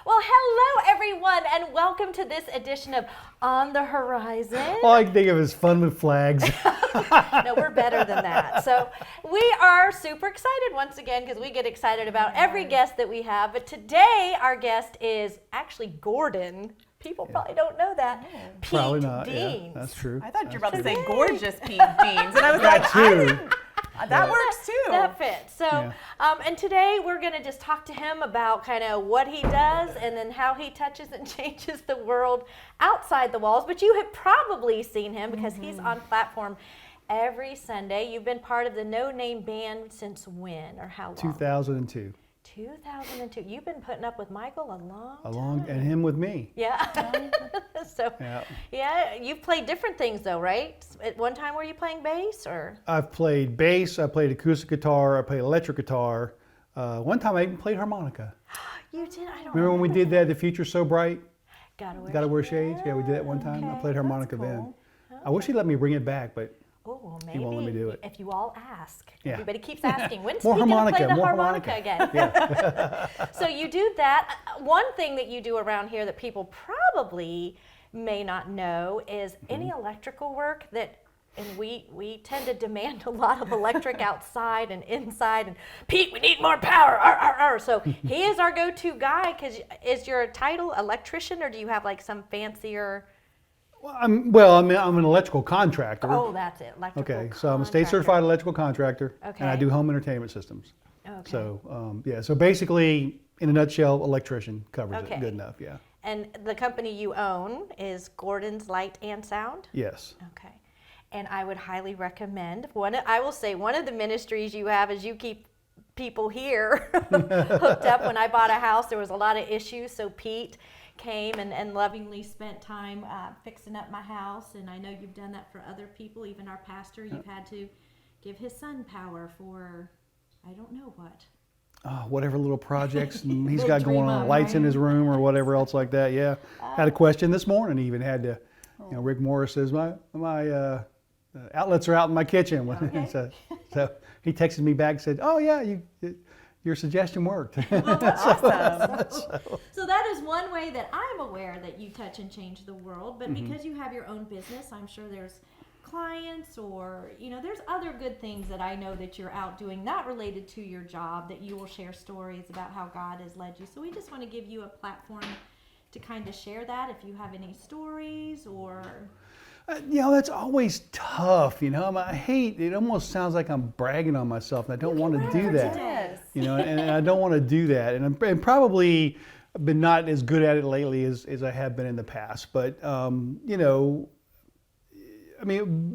Well, hello everyone, and welcome to this edition of On the Horizon. All I can think of is fun with flags. No, we're better than that. So we are super excited once again because we get excited about every guest that we have. But today our guest is actually Gordon. People probably don't know that. Pete Probably not. Deans. Yeah, that's true. I thought you were about to That's say true. gorgeous Pete Deans, and I was That like, too. that works too. That fits. So, Yeah. and today we're going to just talk to him about kind of what he does and then how he touches and changes the world outside the walls. But you have probably seen him because he's on platform every Sunday. You've been part of the No Name Band since when or how long? 2002. 2002. You've been putting up with Michael a long time. And him with me. Yeah. So, Yeah. yeah, you've played different things though, right? At one time, were you playing bass or? I've played bass, I played acoustic guitar, I played electric guitar. One time I even played harmonica. You did? I don't Remember when we did that, The Future's So Bright? Gotta Wear Shades? Yeah, we did that one time. I Okay, played harmonica that's then. cool. I wish he'd let me bring it back, but Oh, well, He won't let me do it. if you all ask. Yeah. Everybody keeps asking, when's More he going to harmonica, play the more harmonica harmonica. again? So you do that. One thing that you do around here that people probably may not know is any electrical work that, and we tend to demand a lot of electric outside and inside, and Pete, we need more power, arr, arr, arr. So he is our go-to guy, because is your title electrician, or do you have like some fancier? I'm an electrical contractor. Oh, that's it. Electrical Okay, so I'm a state contractor. certified electrical contractor, and I Okay. do home entertainment systems. Okay. So, so basically, in a nutshell, electrician covers Okay. it good enough, yeah. And the company you own is Gordon's Light and Sound? Yes. Okay. And I would highly recommend, I will say one of the ministries you have is you keep people here hooked up. When I bought a house, there was a lot of issues, so Pete came and lovingly spent time fixing up my house, and I know you've done that for other people. Even our pastor, you've had to give his son power for, I don't know what. Whatever little projects he's Little got going dream on, on, lights in right? his room or whatever else like that. Yeah, had a question this morning. Even had to, Rick Morris says my outlets are out in my kitchen. Okay. so he texted me back and said, "Oh yeah, your suggestion worked." Awesome. So that is one way that I'm aware that you touch and change the world. But because you have your own business, I'm sure there's clients or, there's other good things that I know that you're out doing, not related to your job, that you will share stories about how God has led you. So we just want to give you a platform to kind of share that if you have any stories or... That's always tough. I hate it. Almost sounds like I'm bragging on myself, and I don't want to do that. Yes. And I don't want to do that, and probably been not as good at it lately as I have been in the past. But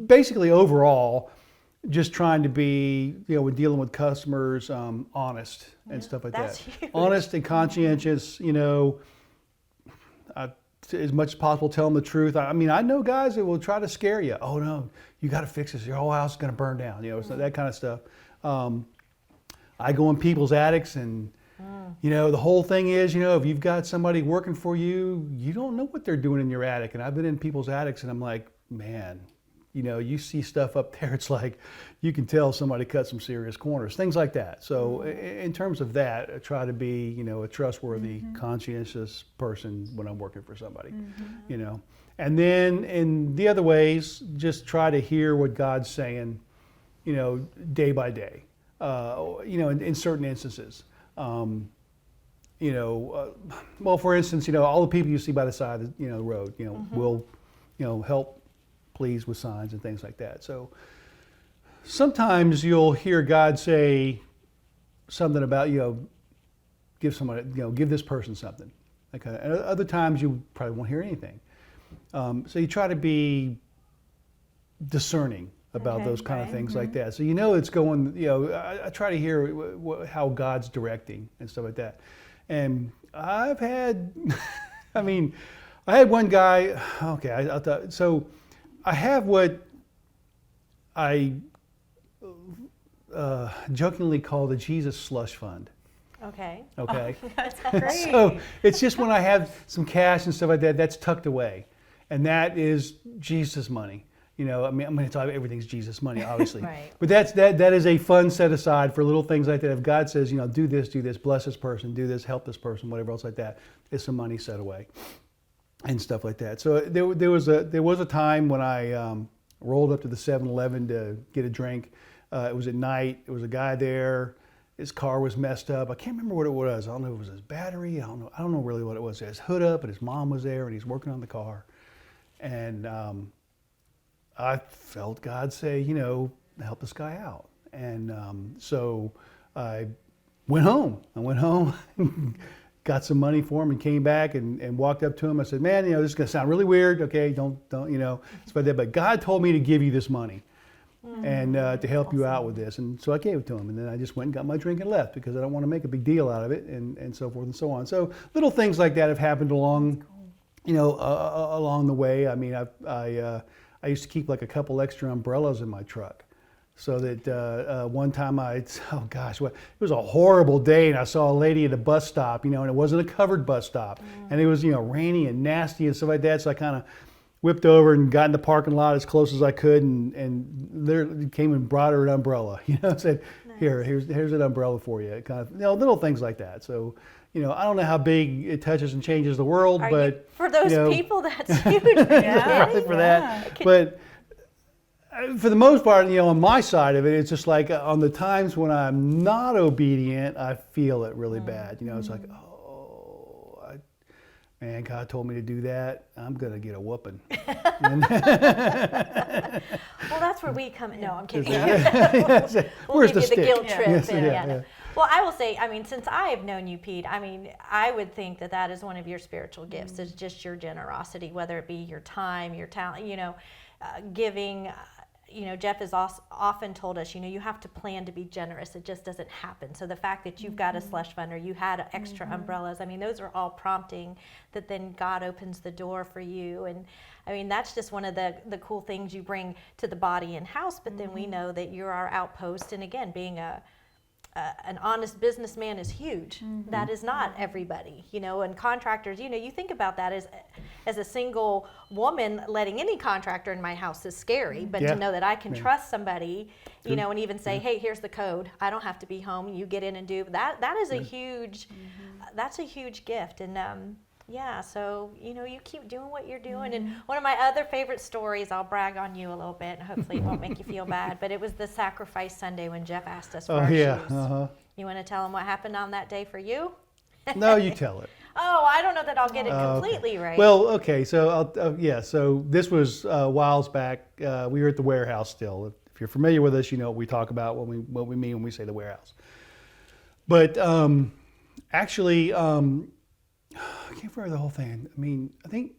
basically overall, just trying to be, when dealing with customers, honest and stuff like that's that. huge. Honest and conscientious. As much as possible, tell them the truth. I know guys that will try to scare you. Oh no, you got to fix this. Your whole house is going to burn down. So that kind of stuff. I go in people's attics, and the whole thing is, if you've got somebody working for you, you don't know what they're doing in your attic. And I've been in people's attics, and I'm like, man, you see stuff up there. It's like you can tell somebody cut some serious corners, things like that. So in terms of that, I try to be, a trustworthy, conscientious person when I'm working for somebody, And then in the other ways, just try to hear what God's saying, day by day, in certain instances. Well, for instance, all the people you see by the side of the road, will, help please with signs and things like that. So sometimes you'll hear God say something about, give somebody, give this person something. Okay. And other times you probably won't hear anything. So you try to be discerning about those kind of things like that. So it's going, I try to hear how God's directing and stuff like that. And I've had, I had one guy, okay, so I have what I jokingly call the Jesus slush fund. Okay. Okay. That's great. So it's just when I have some cash and stuff like that, that's tucked away. And that is Jesus' money. You know, I mean, it's everything's Jesus money, obviously. Right. But that is a fund set aside for little things like that. If God says, you know, do this, bless this person, do this, help this person, whatever else like that, it's some money set away and stuff like that. So there was a time when I rolled up to the 7-Eleven to get a drink. It was at night. There was a guy there. His car was messed up. I can't remember what it was. I don't know if it was his battery. I don't know really what it was. His hood up, and his mom was there, and he's working on the car. And I felt God say, you know, help this guy out. And so I went home. Got some money for him, and came back and walked up to him. I said, man, you know, this is going to sound really weird. Okay, don't, you know, it's about that. But God told me to give you this money. And to help you out with this. And so I gave it to him. And then I just went and got my drink and left because I don't want to make a big deal out of it and so forth and so on. So little things like that have happened along, you know, along the way. I mean, I used to keep like a couple extra umbrellas in my truck. So that one time it was a horrible day, and I saw a lady at a bus stop, you know, and it wasn't a covered bus stop. And it was, you know, rainy and nasty and stuff like that. So I kind of whipped over and got in the parking lot as close as I could, and there came and brought her an umbrella. You know, said, Nice. here's an umbrella for you. Kind of, you know, little things like that. So, you know, I don't know how big it touches and changes the world, but for those you know, people, that's huge. probably for that. But for the most part, you know, on my side of it, it's just like on the times when I'm not obedient, I feel it really bad. You know, it's like, man, God told me to do that. I'm going to get a whooping. Well, that's where we come in. No, I'm kidding. We'll Where's give the you the stick? guilt trip. Yes, Yeah. yeah. Well, I will say, I mean, since I have known you, Pete, I mean, I would think that is one of your spiritual gifts, is just your generosity, whether it be your time, your talent, you know, giving. You know, Jeff has often told us, you know, you have to plan to be generous. It just doesn't happen. So the fact that you've got a slush fund or you had extra umbrellas, I mean, those are all prompting that then God opens the door for you. And I mean, that's just one of the cool things you bring to the body and house. But then we know that you're our outpost. And again, being an honest businessman is huge. That is not everybody, you know, and contractors, you know, you think about that as a single woman, letting any contractor in my house is scary, but to know that I can trust somebody, you know, and even say, hey, here's the code. I don't have to be home. You get in and do that. That is a huge, that's a huge gift. And yeah, so, you know, you keep doing what you're doing. And one of my other favorite stories, I'll brag on you a little bit, and hopefully it won't make you feel bad, but it was the Sacrifice Sunday when Jeff asked us for our shoes. You want to tell him what happened on that day for you? No, you tell it. Oh, I don't know that I'll get it completely right. Well, okay, so so this was whiles back. We were at the warehouse still. If you're familiar with us, you know what we talk about, what we mean when we say the warehouse. But actually, I can't remember the whole thing. I mean, I think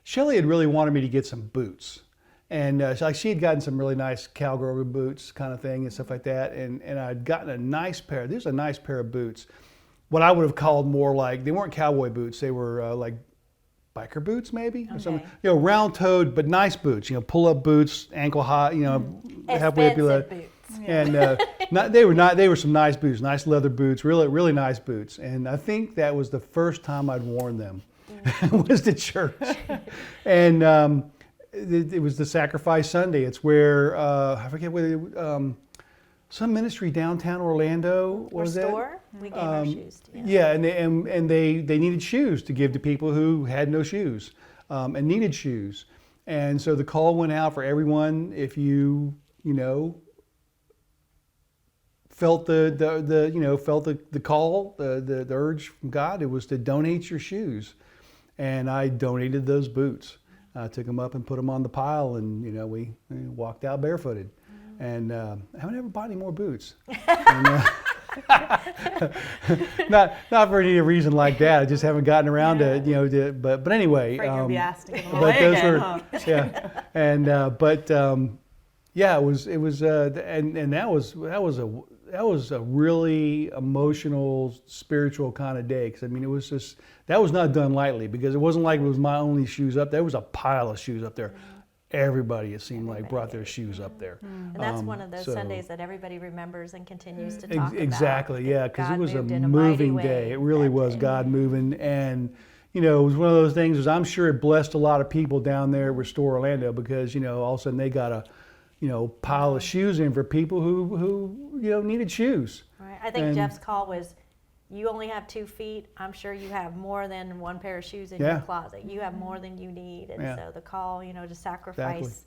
Shelly had really wanted me to get some boots. And like she had gotten some really nice cowgirl boots kind of thing and stuff like that. And I'd gotten a nice pair. There's a nice pair of boots. What I would have called more like, they weren't cowboy boots. They were like biker boots maybe. Or something. You know, round-toed, but nice boots. You know, pull-up boots, ankle high, you know, halfway up your boots. And they were some nice boots, nice leather boots, really nice boots. And I think that was the first time I'd worn them, was to church. And it was the Sacrifice Sunday. It's where I forget whether some ministry downtown Orlando was that? Store? We gave our shoes to. Yeah, and they needed shoes to give to people who had no shoes and needed shoes. And so the call went out for everyone. If you know, felt the call, the urge from God, it was to donate your shoes. And I donated those boots. I took them up and put them on the pile, and you know, we walked out barefooted. And I haven't ever bought any more boots. And, not for any reason like that. I just haven't gotten around to it, you know. But anyway, Afraid you'll be asked to give them but away those again, were huh? yeah, and yeah, it was and that was a really emotional, spiritual kind of day, because I mean, it was just, that was not done lightly, because it wasn't like it was my only shoes up there. There was a pile of shoes up there. Everybody, it seemed like, brought their shoes up there. And that's one of those so- Sundays that everybody remembers and continues to talk about. Exactly, yeah, because it God was a moved in a mighty moving way day. It really that was day. God moving, and you know, it was one of those things. Is I'm sure it blessed a lot of people down there at Restore Orlando because, you know, all of a sudden they got a, you know, pile of shoes in for people who you know, needed shoes. Right. I think And- Jeff's call was, you only have 2 feet. I'm sure you have more than one pair of shoes in Yeah. your closet. You have more than you need. And Yeah. so the call, you know, to sacrifice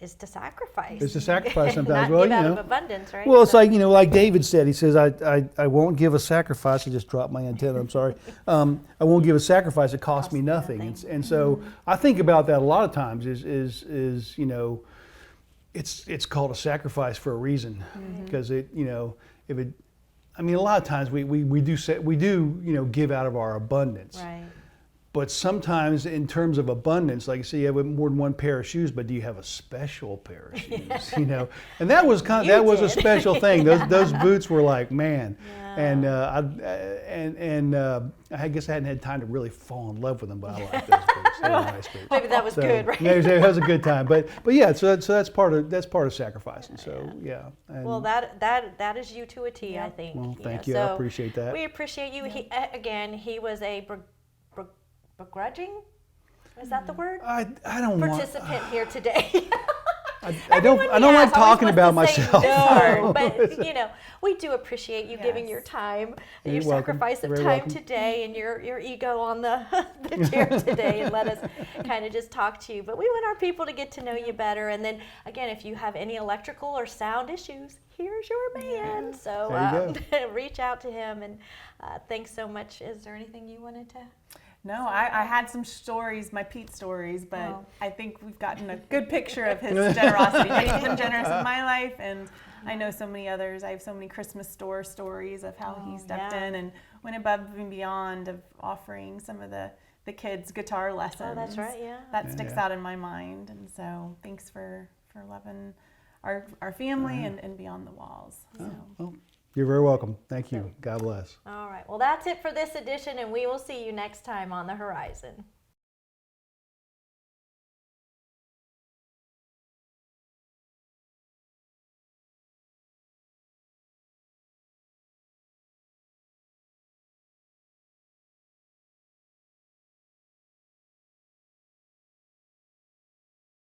is to sacrifice. It's to sacrifice sometimes. Not Well, give you out know. of abundance, right? Well, it's So- like, you know, like David said, he says, I won't give a sacrifice. I just dropped my antenna, I'm sorry. I won't give a sacrifice that costs me nothing. And so I think about that a lot of times is you know, it's called a sacrifice for a reason. Because it, you know, if it, I mean, a lot of times we do, you know, give out of our abundance. Right. But sometimes in terms of abundance, like you say, you have more than one pair of shoes, but do you have a special pair of shoes? You know, and that was kind of, You that was a did. special thing. Those boots were like, man. Yeah. And I guess I hadn't had time to really fall in love with them, but I like those boots. They were nice boots. Maybe that was So, good, right? yeah, it was a good time. But yeah, so that's part of sacrificing. So yeah. And, Well, that is you to a T, I think. well, know. thank you. I So appreciate that. We appreciate you. Again, he was a begrudging. Is that the word? I don't want. Participant here today. I don't like always talking wants about to say myself. no, but you know, we do appreciate you giving your Yes. time, You're your welcome. sacrifice of Very time welcome. today, and your ego on the chair today, and let us kind of just talk to you. But we want our people to get to know you better. And then again, if you have any electrical or sound issues, here's your man. So There you reach out to him. And thanks so much. Is there anything you wanted to? No, I had some stories, my Pete stories, but Oh. I think we've gotten a good picture of his generosity. He's been generous in my life, and I know so many others. I have so many Christmas store stories of how he stepped yeah. in and went above and beyond of offering some of the kids guitar lessons. Oh, that's right. Yeah. That sticks out in my mind, and so thanks for loving our family and beyond the walls. So. Well, you're very welcome. Thank you. God bless. All right. Well, that's it for this edition, and we will see you next time on the horizon.